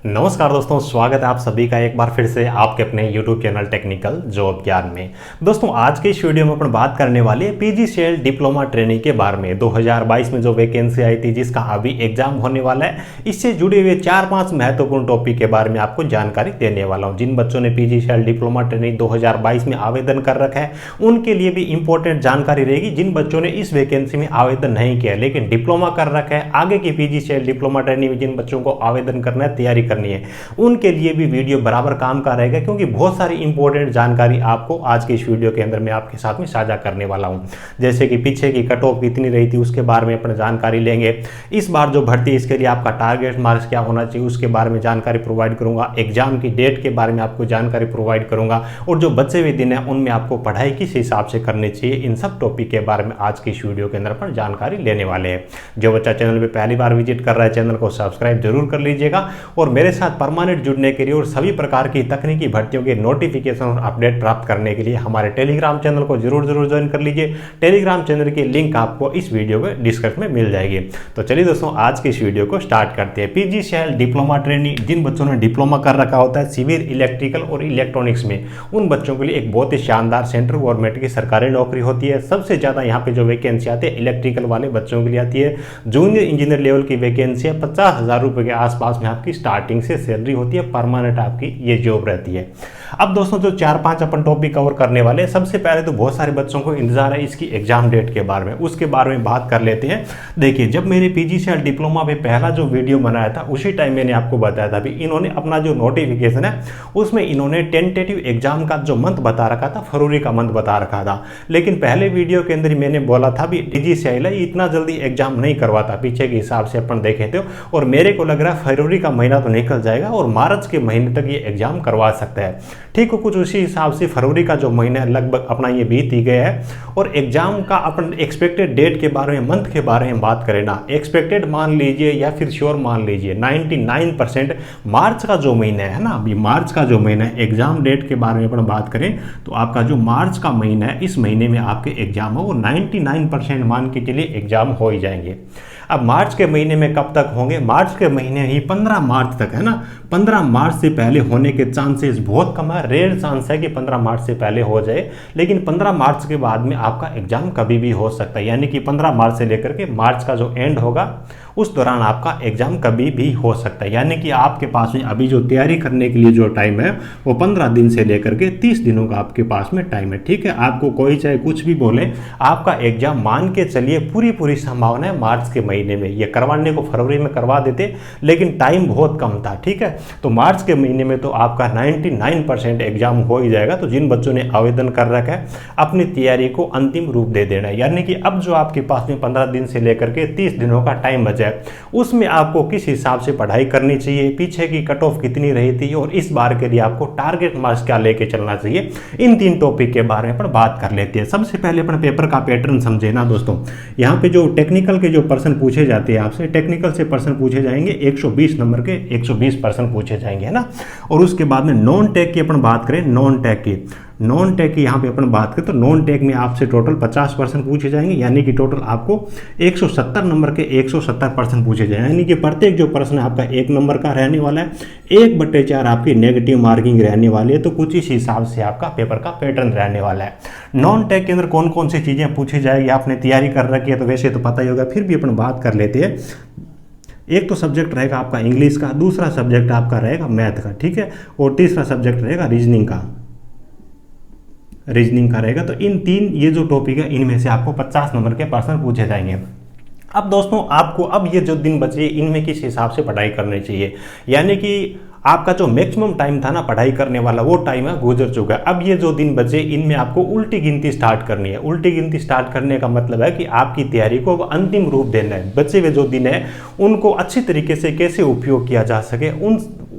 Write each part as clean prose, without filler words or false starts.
नमस्कार दोस्तों, स्वागत है आप सभी का एक बार फिर से आपके अपने YouTube चैनल टेक्निकल जॉब ज्ञान में। दोस्तों आज के इस वीडियो में अपन बात करने वाले हैं PGCL डिप्लोमा ट्रेनिंग के बारे में। 2022 में जो वैकेंसी आई थी जिसका अभी एग्जाम होने वाला है, इससे जुड़े हुए 4-5 महत्वपूर्ण टॉपिक के बारे में आपको जानकारी देने वाला हूँ। जिन बच्चों ने PGCL डिप्लोमा ट्रेनिंग 2022 में आवेदन कर रखा है उनके लिए भी इंपॉर्टेंट जानकारी रहेगी। जिन बच्चों ने इस वैकेंसी में आवेदन नहीं किया लेकिन डिप्लोमा कर रखा है, आगे की PGCL डिप्लोमा ट्रेनिंग में जिन बच्चों को आवेदन करना है, तैयारी करनी है, उनके लिए भी वीडियो बराबर काम का रहेगा, क्योंकि बहुत सारी इंपॉर्टेंट जानकारी आपको आज के इस वीडियो के अंदर मैं आपके साथ में साझा करने वाला हूं। जैसे कि पीछे की कट ऑफ कितनी रही थी उसके बारे में अपने जानकारी लेंगे। इस बार जो भर्ती है इसके लिए आपका टारगेट मार्क्स क्या होना चाहिए उसके बारे में जानकारी प्रोवाइड करूंगा। एग्जाम की डेट के बारे में आपको जानकारी प्रोवाइड करूंगा और जो बचे हुए दिन है उनमें आपको पढ़ाई किस हिसाब से करनी चाहिए, इन सब टॉपिक के बारे में आज की इस वीडियो के अंदर पर जानकारी लेने वाले हैं। जो बच्चा चैनल पर पहली बार विजिट कर रहा है चैनल को सब्सक्राइब जरूर कर लीजिएगा और मेरे साथ परमानेंट जुड़ने के लिए और सभी प्रकार की तकनीकी भर्तियों के नोटिफिकेशन और अपडेट प्राप्त करने के लिए हमारे टेलीग्राम चैनल को जरूर ज्वाइन कर लीजिए। टेलीग्राम चैनल की लिंक आपको इस वीडियो के डिस्क्रिप्शन में मिल जाएगी। तो चलिए दोस्तों आज की इस वीडियो को स्टार्ट करते हैं। PGCL डिप्लोमा ट्रेनिंग, जिन बच्चों ने डिप्लोमा कर रखा होता है सिविल, इलेक्ट्रिकल और इलेक्ट्रॉनिक्स में, उन बच्चों के लिए एक बहुत ही शानदार सेंट्रल गवर्नमेंट की सरकारी नौकरी होती है। सबसे ज्यादा यहाँ पे जो वैकेंसी आती है इलेक्ट्रिकल वाले बच्चों के लिए आती है। जूनियर इंजीनियर लेवल की वैकेंसी है, 50,000 रुपए के आसपास में आपकी स्टार्टिंग से सैलरी होती है, परमानेंट आपकी ये जॉब रहती है। अब दोस्तों जो 4-5 अपन टॉपिक कवर करने वाले हैं, सबसे पहले तो बहुत सारे बच्चों को इंतजार है इसकी एग्जाम डेट के बारे में, उसके बारे में बात कर लेते हैं। देखिए जब मैंने PGCL डिप्लोमा पे पहला जो वीडियो बनाया था उसी टाइम मैंने आपको बताया था, इन्होंने अपना जो नोटिफिकेशन है उसमें इन्होंने टेंटेटिव एग्जाम का जो मंथ बता रखा था, फरवरी का मंथ बता रखा था। लेकिन पहले वीडियो के अंदर मैंने बोला था भी PGCL इतना जल्दी एग्जाम नहीं करवाता, पीछे के हिसाब से अपन देखे थे, और मेरे को लग रहा है फरवरी का महीना तो निकल जाएगा और मार्च के महीने तक ये एग्जाम करवा सकता है। ठीक है, कुछ उसी हिसाब से फरवरी का जो महीना है लगभग अपना ये बीत ही गया है। और एग्जाम का अपन एक्सपेक्टेड डेट के बारे में, मंथ के बारे में बात करें ना, एक्सपेक्टेड मान लीजिए या फिर श्योर मान लीजिए 99% मार्च का जो महीना है ना, अभी मार्च का जो महीना है, एग्जाम डेट के बारे में अपन बात करें तो आपका जो मार्च का महीना है इस महीने में आपके एग्जाम है वो 99% मान के चलिए एग्जाम हो ही जाएंगे। अब मार्च के महीने में कब तक होंगे? मार्च के महीने ही 15 मार्च तक है ना। 15 मार्च से पहले होने के चांसेस बहुत कम है, रेयर चांस है कि 15 मार्च से पहले हो जाए, लेकिन 15 मार्च के बाद में आपका एग्जाम कभी भी हो सकता है। यानी कि 15 मार्च से लेकर के मार्च का जो एंड होगा उस दौरान आपका एग्जाम कभी भी हो सकता है। यानी कि आपके पास में अभी जो तैयारी करने के लिए जो टाइम है वो 15 दिन से लेकर के 30 दिनों का आपके पास में टाइम है। ठीक है, आपको कोई चाहे कुछ भी बोले, आपका एग्जाम मान के चलिए पूरी संभावना है मार्च के महीने में। ये करवाने को फरवरी में करवा देते लेकिन टाइम बहुत कम था। ठीक है, तो मार्च के महीने में तो आपका 99% एग्जाम हो ही जाएगा। तो जिन बच्चों ने आवेदन कर रखा है अपनी तैयारी को अंतिम रूप दे देना है। यानी कि अब जो आपके पास में 15 दिन से लेकर के 30 दिनों का टाइम बचा है उसमें आपको किस हिसाब से पढ़ाई करनी चाहिए, पीछे की कट ऑफ कितनी रही थी और इस बार के लिए आपको टारगेट मार्क्स क्या लेके चलना चाहिए, इन 3 टॉपिक के बारे में बात कर लेते हैं। सबसे पहले अपन पेपर का पैटर्न समझे ना दोस्तों। यहाँ पे जो टेक्निकल के जो पर्सन पूछे जाते हैं आपसे, टेक्निकल से पर्सन पूछे जाएंगे 120 नंबर के 120 पर्सन पूछे जाएंगे है ना। और उसके बाद में नॉन टेक की अपन बात करें, नॉन टेक की यहाँ पे अपन बात करें तो नॉन टेक में आपसे टोटल 50% पूछे जाएंगे। यानी कि टोटल आपको 170 नंबर के 170% पूछे जाएंगे। यानी कि प्रत्येक जो प्रश्न आपका 1 नंबर का रहने वाला है, 1/4 आपकी नेगेटिव मार्किंग रहने वाली है। तो कुछ इस हिसाब से आपका पेपर का पैटर्न रहने वाला है। नॉन टेक के अंदर कौन कौन सी चीज़ें पूछी जाएगी, आपने तैयारी कर रखी है तो वैसे तो पता ही होगा, फिर भी अपन बात कर लेते हैं। एक तो सब्जेक्ट रहेगा आपका इंग्लिश का, दूसरा सब्जेक्ट आपका रहेगा मैथ का, ठीक है, और तीसरा सब्जेक्ट रहेगा रीजनिंग का रहेगा। तो इन 3 ये जो टॉपिक है इनमें से आपको 50 नंबर के पर्सन पूछे जाएंगे। अब दोस्तों आपको अब ये जो दिन बचे इनमें किस हिसाब से पढ़ाई करनी चाहिए, यानी कि आपका जो मैक्सिमम टाइम था ना पढ़ाई करने वाला वो टाइम है गुजर चुका है। अब ये जो दिन बचे इनमें आपको उल्टी गिनती स्टार्ट करनी है। उल्टी गिनती स्टार्ट करने का मतलब है कि आपकी तैयारी को अब अंतिम रूप देना है। बचे हुए जो दिन है उनको अच्छी तरीके से कैसे उपयोग किया जा सके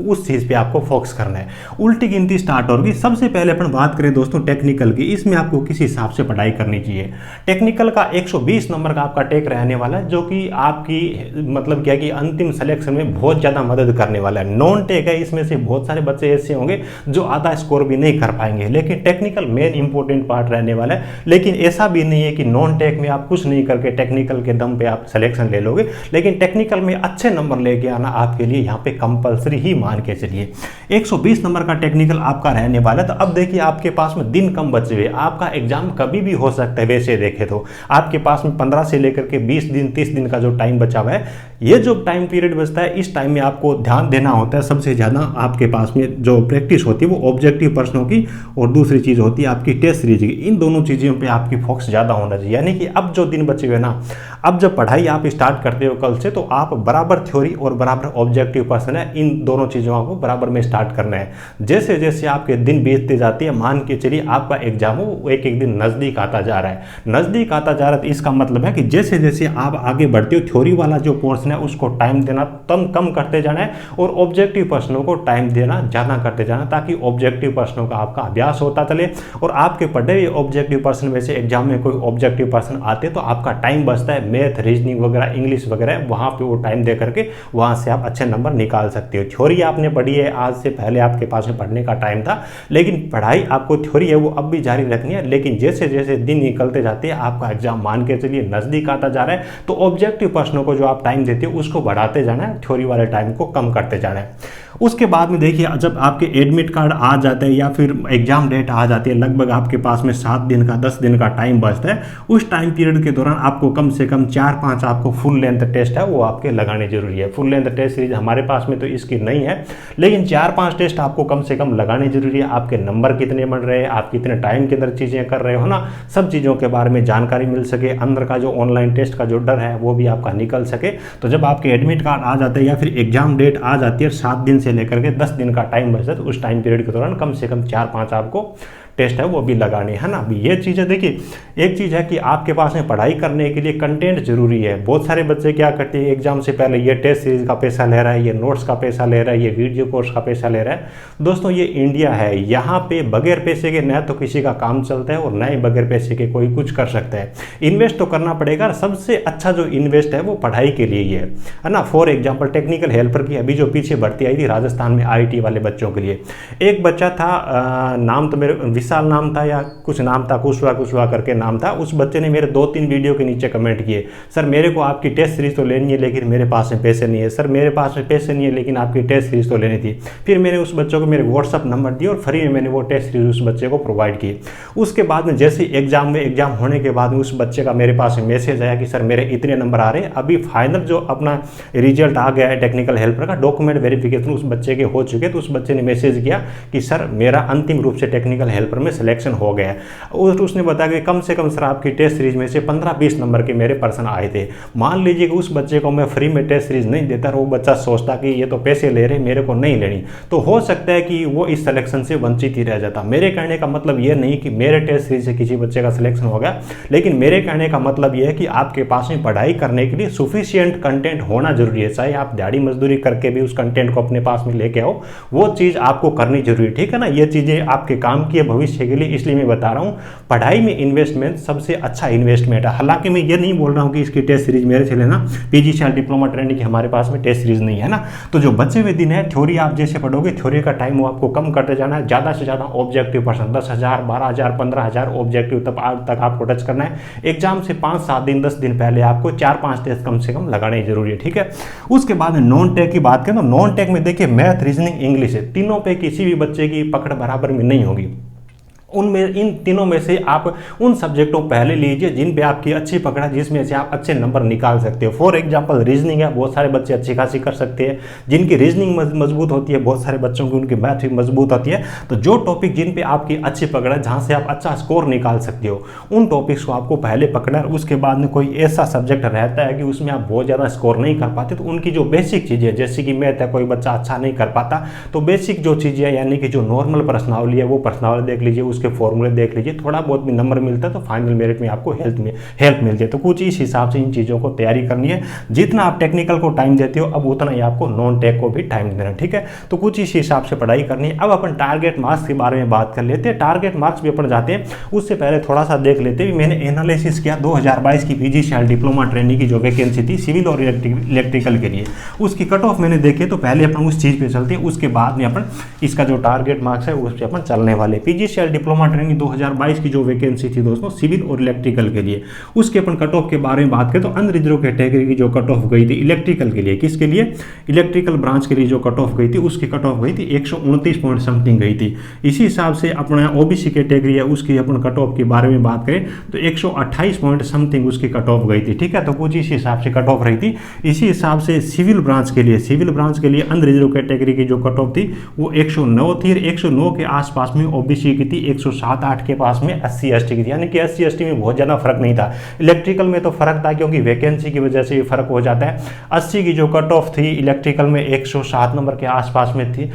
उस चीज़ पे आपको फोकस करना है। उल्टी गिनती स्टार्ट होगी। सबसे पहले अपन बात करें दोस्तों टेक्निकल की, इसमें आपको किस हिसाब से पढ़ाई करनी चाहिए। टेक्निकल का 120 नंबर का आपका टेक रहने वाला है, जो कि आपकी मतलब क्या कि अंतिम सिलेक्शन में बहुत ज़्यादा मदद करने वाला है। नॉन टेक है, इसमें से बहुत सारे बच्चे ऐसे होंगे जो आधा स्कोर भी नहीं कर पाएंगे, लेकिन टेक्निकल मेन इंपॉर्टेंट पार्ट रहने वाला है। लेकिन ऐसा भी नहीं है कि नॉन टेक में आप कुछ नहीं करके टेक्निकल के दम पे आप सिलेक्शन ले लोगे, लेकिन टेक्निकल में अच्छे नंबर लेके आना आपके लिए यहाँ पे कंपलसरी ही मान के चलिए 120 नंबर का टेक्निकल आपका रहने वाला है। तो अब देखिए आपके पास में दिन कम बचे हुए, आपका एग्जाम कभी भी हो सकता है। वैसे देखें तो आपके पास में 15 से लेकर के 20 दिन 30 दिन का जो टाइम बचा हुआ है, ये जो टाइम पीरियड बचता है इस टाइम में आपको ध्यान देना होता है। सबसे ज़्यादा आपके पास में जो प्रैक्टिस होती है वो ऑब्जेक्टिव प्रश्नों की और दूसरी चीज़ होती है आपकी टेस्ट सीरीज की। इन दोनों चीज़ों पे आपकी फोकस ज़्यादा होना चाहिए। यानी कि अब जो दिन बचे हुए ना, अब जब पढ़ाई आप स्टार्ट करते हो कल से, तो आप बराबर थ्योरी और बराबर ऑब्जेक्टिव प्रश्न है, इन दोनों चीज़ों को बराबर में स्टार्ट करना है। जैसे जैसे आपके दिन बीतते जाते हैं, मान के चलिए आपका एग्जाम हो एक एक दिन नज़दीक आता जा रहा है, नज़दीक आता जा रहा है। तो इसका मतलब है कि जैसे जैसे आप आगे बढ़ते हो, थ्योरी वाला जो पोर्शन है उसको टाइम देना कम करते जाना है और ऑब्जेक्टिव प्रश्नों को टाइम देना ज़्यादा करते जाना, ताकि ऑब्जेक्टिव प्रश्नों का आपका अभ्यास होता चले। और आपके पढ़े हुए ऑब्जेक्टिव प्रश्न में से एग्जाम में कोई ऑब्जेक्टिव प्रश्न आते तो आपका टाइम बचता है, मैथ रीजनिंग वगैरह इंग्लिश वगैरह वहाँ पे वो टाइम दे करके वहाँ से आप अच्छे नंबर निकाल सकते हो। थ्योरी आपने पढ़ी है, आज से पहले आपके पास में पढ़ने का टाइम था, लेकिन पढ़ाई आपको थ्योरी है वो अब भी जारी रखनी है। लेकिन जैसे जैसे दिन निकलते जाते हैं, आपका एग्जाम मान के चलिए नज़दीक आता जा रहा है, तो ऑब्जेक्टिव प्रश्नों को जो आप टाइम देते हो उसको बढ़ाते जाना है, थ्योरी वाले टाइम को कम करते जाना है। उसके बाद में देखिए जब आपके एडमिट कार्ड आ जाता है या फिर एग्जाम डेट आ जाती है, लगभग आपके पास में 7 दिन का 10 दिन का टाइम बचता है। उस टाइम पीरियड के दौरान आपको कम से कम 4-5 आपको फुल लेंथ टेस्ट है वो आपके लगाने जरूरी है। फुल लेंथ टेस्ट सीरीज हमारे पास में तो इसकी नहीं है, लेकिन 4-5 टेस्ट आपको कम से कम लगाने जरूरी है। आपके नंबर कितने बन रहे हैं, आप कितने टाइम के अंदर चीज़ें कर रहे हो ना, सब चीज़ों के बारे में जानकारी मिल सके, अंदर का जो ऑनलाइन टेस्ट का जो डर है वो भी आपका निकल सके। तो जब आपके एडमिट कार्ड आ जाते हैं या फिर एग्जाम डेट आ जाती है, 7 दिन से लेकर के 10 दिन का टाइम बचता है, तो उस टाइम पीरियड के दौरान कम से कम 4-5 आपको टेस्ट है वो भी लगाने है ना। अभी ये चीज़ है, देखिए एक चीज़ है कि आपके पास में पढ़ाई करने के लिए कंटेंट जरूरी है। बहुत सारे बच्चे क्या करते हैं, एग्जाम से पहले ये टेस्ट सीरीज का पैसा ले रहा है, ये नोट्स का पैसा ले रहा है, ये वीडियो कोर्स का पैसा ले रहा है। दोस्तों ये इंडिया है, यहाँ पे बगैर पैसे के न तो किसी का काम चलता है और न ही बगैर पैसे के कोई कुछ कर सकता है। इन्वेस्ट तो करना पड़ेगा, सबसे अच्छा जो इन्वेस्ट है वो पढ़ाई के लिए ही है ना। फॉर एग्जाम्पल टेक्निकल हेल्पर की अभी जो पीछे भर्ती आई थी राजस्थान में IT वाले बच्चों के लिए, एक बच्चा था, नाम तो मेरे विशाल नाम था या कुछ नाम था, कुशवा करके नाम था। उस बच्चे ने मेरे 2-3 वीडियो के नीचे कमेंट किए, सर मेरे को आपकी टेस्ट सीरीज तो लेनी है लेकिन मेरे पास में पैसे नहीं है, सर मेरे पास में पैसे नहीं है लेकिन आपकी टेस्ट सीरीज तो लेनी थी। फिर मैंने उस बच्चों को मेरे व्हाट्सअप नंबर दिए और फ्री में मैंने वो टेस्ट सीरीज उस बच्चे को प्रोवाइड की। उसके बाद में जैसे एग्जाम होने के बाद में उस बच्चे का मेरे पास में मैसेज आया कि सर मेरे इतने नंबर आ रहे हैं, अभी फाइनल जो अपना रिजल्ट आ गया है टेक्निकल हेल्पर का, डॉक्यूमेंट वेरिफिकेशन उस बच्चे के हो चुके। तो उस बच्चे ने मैसेज किया कि सर मेरा अंतिम रूप से टेक्निकल हेल्पर में सिलेक्शन हो गया है। और उसने बताया कि कम से कम सर आपकी टेस्ट सीरीज में से 15-20 नंबर के मेरे पर्सन आए थे। मान लीजिए कि उस बच्चे को मैं फ्री में टेस्ट सीरीज नहीं देता और वो बच्चा सोचता कि ये तो पैसे ले रहे मेरे को नहीं लेनी, तो हो सकता है कि वो इस सिलेक्शन से वंचित ही रह जाता। मेरे कहने का मतलब ये नहीं कि मेरे टेस्ट सीरीज से किसी बच्चे का सिलेक्शन हो गया, लेकिन मेरे कहने का मतलब ये है कि आपके पास में पढ़ाई करने के लिए सुफिशियंट कंटेंट होना जरूरी है। चाहे आप दिहाड़ी मजदूरी करके भी उस कंटेंट को अपने पास में लेके आओ, वो चीज़ आपको करनी जरूरी है, ठीक है ना। ये चीज़ें आपके काम की है भविष्य के लिए, इसलिए मैं बता रहा हूँ पढ़ाई में इन्वेस्टमेंट सबसे अच्छा इन्वेस्टमेंट है। हालांकि मैं ये नहीं बोल रहा हूँ कि इसकी टेस्ट सीरीज मेरे से लेना, PGCL डिप्लोमा ट्रेनिंग की हमारे पास में टेस्ट सीरीज नहीं है ना। तो जो बचे हुए दिन है, थ्योरी आप जैसे पढ़ोगे, थ्योरी का टाइम वो आपको कम करते जाना है। ज़्यादा से ज़्यादा ऑब्जेक्टिव पर्सन 10,000 12,000 15,000 ऑब्जेक्टिव तक आपको टच करना है। एग्जाम से 5-7 दिन 10 दिन पहले आपको 4-5 टेस्ट कम से कम लगाने जरूरी है, ठीक है। उसके बाद नॉन टेक की बात करें तो नॉन टेक में देखिए मैथ रीजनिंग इंग्लिश है, तीनों पे किसी भी बच्चे की पकड़ बराबर में नहीं होगी। उनमें इन तीनों में से आप उन सब्जेक्टों पहले लीजिए जिन पे आपकी अच्छी पकड़ है, जिसमें से आप अच्छे नंबर निकाल सकते हो। फॉर एग्जांपल रीजनिंग है, बहुत सारे बच्चे अच्छी खासी कर सकते हैं, जिनकी रीजनिंग मजबूत होती है, बहुत सारे बच्चों की उनकी मैथ भी मजबूत होती है। तो जो टॉपिक जिन पे आपकी अच्छी पकड़ है, जहाँ से आप अच्छा स्कोर निकाल सकते हो, उन टॉपिक्स को आपको पहले पकड़ना है। उसके बाद में कोई ऐसा सब्जेक्ट रहता है कि उसमें आप बहुत ज़्यादा स्कोर नहीं कर पाते, तो उनकी जो बेसिक चीज़ें, जैसे कि मैथ है, कोई बच्चा अच्छा नहीं कर पाता, तो बेसिक जो चीज़ें यानी कि जो नॉर्मल प्रश्नावली है वो प्रश्नावली देख लीजिए, उसके फॉर्मूले देख लीजिए, थोड़ा बहुत भी नंबर मिलता है तो फाइनल मेरिट में आपको हेल्प मिलती है। तो कुछ इस हिसाब से इन चीज़ों को तैयारी करनी है। जितना आप टेक्निकल को टाइम देते हो, अब उतना ही आपको नॉन टेक को भी टाइम देना है, ठीक है। तो कुछ इस हिसाब से पढ़ाई करनी है। अब अपन टारगेट मार्क्स के बारे में बात कर लेते हैं। टारगेट मार्क्स भी अपन जाते हैं, उससे पहले थोड़ा सा देख लेते हैं। मैंने एनालिसिस किया 2022 की PGCL डिप्लोमा ट्रेनिंग की जो वैकेंसी थी सिविल और इलेक्ट्रिकल के लिए, उसकी कट ऑफ मैंने देखे। तो पहले अपन उस चीज़ पे चलते हैं, उसके बाद में अपन इसका जो टारगेट मार्क्स है उस पर अपन चलने वाले। PGCL डिप्लोमा डिप्लोमा ट्रेनिंग 2022 की जो वैकेंसी थी दोस्तों सिविल और इलेक्ट्रिकल के लिए, उसके अपन कट ऑफ के बारे में बात करें तो अनरिजर्व कैटेगरी की जो कट ऑफ गई थी इलेक्ट्रिकल के लिए, किसके लिए, इलेक्ट्रिकल ब्रांच के लिए जो कट ऑफ गई थी उसकी कट ऑफ गई थी 129 पॉइंट समथिंग गई थी। इसी हिसाब से अपना ओबीसी कैटेगरी है उसकी अपन कट ऑफ के बारे में बात करें तो 128 पॉइंट समथिंग उसकी कट ऑफ गई थी, ठीक है। तो कुछ इसी हिसाब से कट ऑफ रही थी। इसी हिसाब से सिविल ब्रांच के लिए अनरिजर्व कैटेगरी की जो कट ऑफ थी वो 109 थी, 109 के आसपास में ओबीसी की थी, 107-8 के पास में SC ST की थी, यानी कि SC ST में बहुत ज़्यादा फर्क नहीं था। इलेक्ट्रिकल में तो फर्क था क्योंकि वैकेंसी की वजह से फर्क हो जाता है। 80 की जो कट ऑफ थी इलेक्ट्रिकल में 107 नंबर के आसपास में थी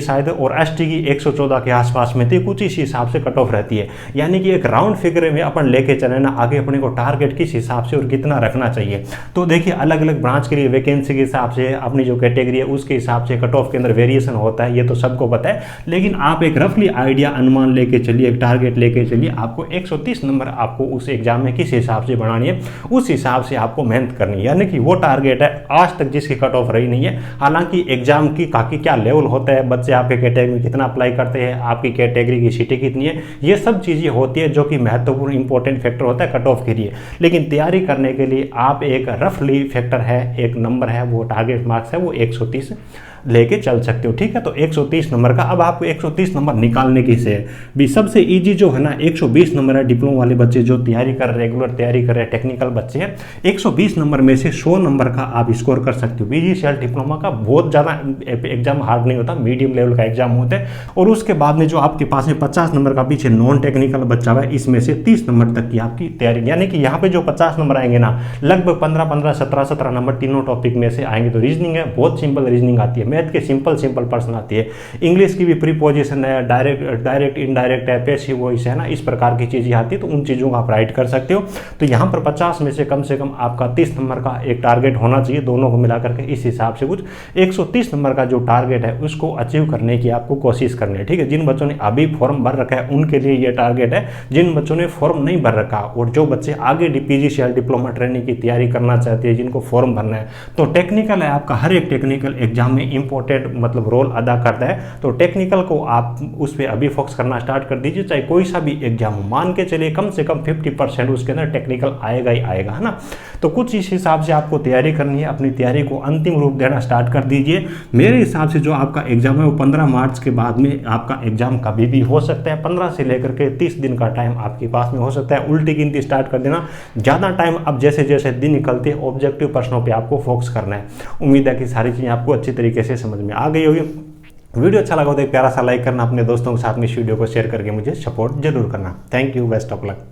शायद, और ST की 114 के आसपास में थी, कुछ इसी हिसाब से कट ऑफ रहती है। यानी कि एक राउंड फिगर में अपन लेके चले ना आगे अपने को टारगेट किस हिसाब से और कितना रखना चाहिए। तो देखिए अलग अलग ब्रांच के लिए वैकेंसी के हिसाब से अपनी जो कैटेगरी है उसके हिसाब से कट ऑफ के अंदर वेरिएशन होता है, ये तो सबको पता है। लेकिन आप एक रफली आइडिया अनुमान लेके चलिए, एक टारगेट लेके चलिए, आपको 130 नंबर आपको उस एग्जाम में किस हिसाब से बनानी है उस हिसाब से आपको मेहनत करनी है। यानी कि वो टारगेट है आज तक जिसकी कट ऑफ रही नहीं है। हालांकि एग्जाम की काफी क्या लेवल होता है, बच्चे आपके कैटेगरी में कितना अप्लाई करते हैं, आपकी कैटेगरी की सीटें कितनी है, ये सब चीजें होती है जो कि महत्वपूर्ण इंपॉर्टेंट फैक्टर होता है कट ऑफ के लिए। लेकिन तैयारी करने के लिए आप एक रफली फैक्टर है, एक नंबर है, वो टारगेट मार्क्स है, वो 130 लेके चल सकते हो, ठीक है। तो 130 नंबर का अब आपको 130 नंबर निकालने की से भी सबसे इजी जो है ना 120 नंबर है। डिप्लोमा वाले बच्चे जो तैयारी कर रहे हैं, रेगुलर तैयारी कर रहे हैं, टेक्निकल बच्चे हैं, 120 नंबर में से 100 नंबर का आप स्कोर कर सकते हो। PGCL डिप्लोमा का बहुत ज़्यादा एग्जाम हार्ड नहीं होता, मीडियम लेवल का एग्जाम होता है। और उसके बाद में जो आपके पास में 50 नंबर का पीछे नॉन टेक्निकल बच्चा हुआ है, इसमें से 30 नंबर तक की आपकी तैयारी, यानी कि यहाँ पे जो 50 नंबर आएंगे ना लगभग 15-15, 17-17 नंबर तीनों टॉपिक में से आएंगे। तो रीजनिंग है, बहुत सिंपल रीजनिंग आती है, मैथ के सिंपल पर्सन आती है, इंग्लिश की भी प्रीपोजिशन है, डायरेक्ट इनडायरेक्ट है, पैसिव वॉइस है ना, इस प्रकार की चीजें आती है। तो उन चीजों को आप राइट कर सकते हो। तो यहाँ पर 50 में से कम आपका 30 नंबर का एक टारगेट होना चाहिए, दोनों को मिलाकर के। इस हिसाब से कुछ 130 नंबर का जो टारगेट है उसको अचीव करने की आपको कोशिश करनी है, ठीक है। जिन बच्चों ने अभी फॉर्म भर रखा है उनके लिए ये टारगेट है, जिन बच्चों ने फॉर्म नहीं भर रखा और जो बच्चे आगे PGCL डिप्लोमा ट्रेनिंग की तैयारी करना चाहते हैं, जिनको फॉर्म भरना है, तो टेक्निकल है आपका, हर एक टेक्निकल एग्जाम में इंपॉर्टेंट मतलब रोल अदा करता है। तो टेक्निकल को आप उस पर अभी फोकस करना स्टार्ट कर दीजिए, चाहे कोई सा भी एग्जाम हो। मान के चलिए कम से कम 50% उसके अंदर टेक्निकल आएगा ही आएगा, है ना। तो कुछ इस हिसाब से आपको तैयारी करनी है, अपनी तैयारी को अंतिम रूप देना स्टार्ट कर दीजिए। मेरे हिसाब से जो आपका एग्जाम है वो 15 मार्च के बाद में आपका एग्जाम कभी भी हो सकता है। 15 से लेकर के 30 दिन का टाइम आपके पास में हो सकता है। उल्टी गिनती स्टार्ट कर देना, ज़्यादा टाइम अब जैसे जैसे दिन निकलते हैं ऑब्जेक्टिव प्रश्नों पर आपको फोकस करना है। उम्मीद है कि सारी चीज़ें आपको अच्छी तरीके से समझ में आ गई होगी। वीडियो अच्छा लगा तो एक प्यारा सा लाइक करना, अपने दोस्तों के साथ में इस वीडियो को शेयर करके मुझे सपोर्ट जरूर करना। Thank you, best of luck.